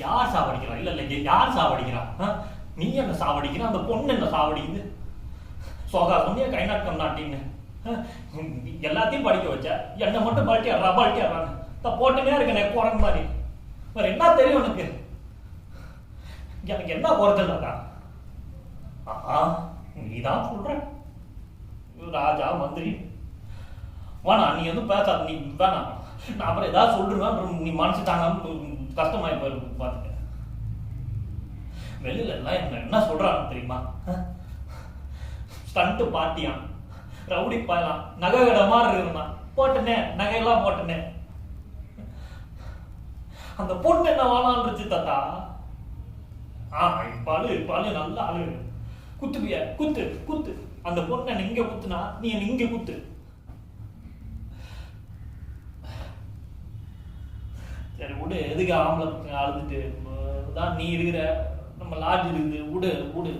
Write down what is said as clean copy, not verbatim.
யார் சாவடிக்கிறா? இல்ல இல்ல, யார் சாவடிக்கிறா? நீ என்ன சாவடிக்கிற? அந்த பொண்ணு என்ன சாவடிக்குது? சோகா சொன்னிய கை நாட்டம் நாட்டின்னு எல்லாத்தையும் படிக்க வச்ச, என்ன மட்டும் பல்ட்டிடுறான்னு போட்டுனே இருக்கனே குரங்கு மாதிரி. வேற என்ன தெரியும் உனக்கு? எனக்கு என்ன குறைச்சல்டா? நீதான் சொல்ற ராஜா மந்திரி வேணா, நீ எதுவும் பேசாத, நீ வேணாம். நான் அப்புறம் ஏதாவது சொல்லிடுவேன், நீ மனசு தாங்க கஷ்டமாயி போயிருக்கு. பார்த்துக்க, வெளியில எல்லாம் என்ன சொல்றான்னு தெரியுமா? ஸ்டண்ட் பார்ட்டியான், ரவுடி பாயலாம், நகை கடை மாதிரி இருந்தான், போட்டனே நகையெல்லாம் போட்டனே. அந்த பொண்ணு என்ன வாழான்னுச்சு தாத்தா. பாலு நல்ல ஆளு, குத்துவிய குத்து குத்து. அந்த பொண்ணு என்ன இங்க குத்துனா, நீ என்ன இங்க குத்து. சரி விடு, எதுக்கு ஆம்பளை அழுதுட்டு தான்? நீ இருக்கிற, நம்ம லாட்ஜ் இருக்குது, விடு விடு.